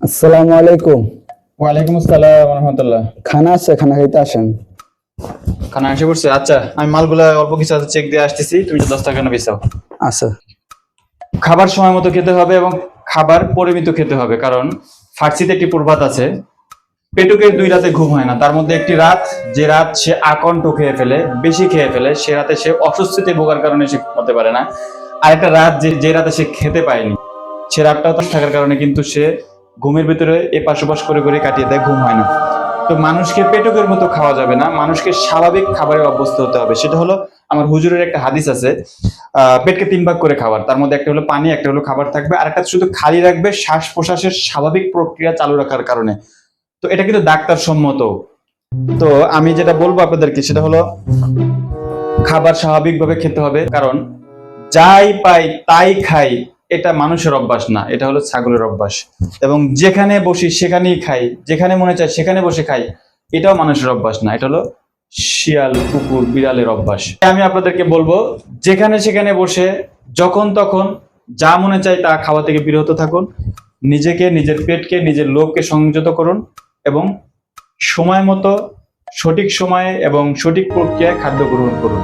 আসসালামু আলাইকুম। ওয়ালাইকুম আসসালাম রহমতুল্লাহ। খানা আছে, খানা খাইতে আসেন। খানা এসে পড়ছে? আচ্ছা, আমি মালগুলা অল্প কিছু আছে চেক দিয়ে আসতেছি, তুমি 10 টাকা না বেচাও। আছে। খাবার সময় মতো খেতে হবে এবং খাবার পরিমিত খেতে হবে, কারণ ফার্সিতে একটি প্রবাদ আছে, পেটুকের 2 রাতে ঘুম হয় না, তার মধ্যে একটি রাত, যে রাত সে আকণ্ঠ খেয়ে ফেলে, বেশি খেয়ে ফেলে, সে রাতে সে অস্বস্তিতে ভোগার কারণে সে ঘুমাতে পারে না। আর একটা রাত যে রাতে সে খেতে পায়নি, সে রাতটাও তার থাকার কারণে কিন্তু সে ঘুমের ভিতরে এপাশ ওপাশ করে করে কাটিয়ে দেয়, ঘুম হয় না। তো মানুষকে পেটুকের মতো খাওয়া যাবে না, মানুষকে স্বাভাবিক খাবারে অভ্যস্ত হতে হবে। সেটা হলো, আমার হুজুরের একটা হাদিস আছে, পেটকে 3 ভাগ করে খাবার, তার মধ্যে একটা হলো পানি, একটা হলো খাবার থাকবে, আর একটা শুধু খালি রাখবে শ্বাস প্রশ্বাসের স্বাভাবিক প্রক্রিয়া চালু রাখার কারণে। তো এটা কিন্তু ডাক্তার সম্মত। তো আমি যেটা বলবো আপনাদেরকে সেটা হলো, খাবার স্বাভাবিকভাবে খেতে হবে, কারণ যাই পাই তাই খাই, এটা মানুষের অভ্যাস না, এটা হলো ছাগলের অভ্যাস। এবং যেখানে বসি সেখানেই খাই, যেখানে মনে চায় সেখানে বসে খাই, এটাও মানুষের অভ্যাস না, এটা হলো শিয়াল কুকুর বিড়ালের অভ্যাস। আমি আপনাদেরকে বলবো, যেখানে সেখানে বসে যখন তখন যা মনে চায় তা খাওয়া থেকে বিরত থাকুন। নিজেকে, নিজের পেটকে, নিজের লোভকে সংযত করুন এবং সময় মতো, সঠিক সময়ে এবং সঠিক প্রক্রিয়ায় খাদ্য গ্রহণ করুন।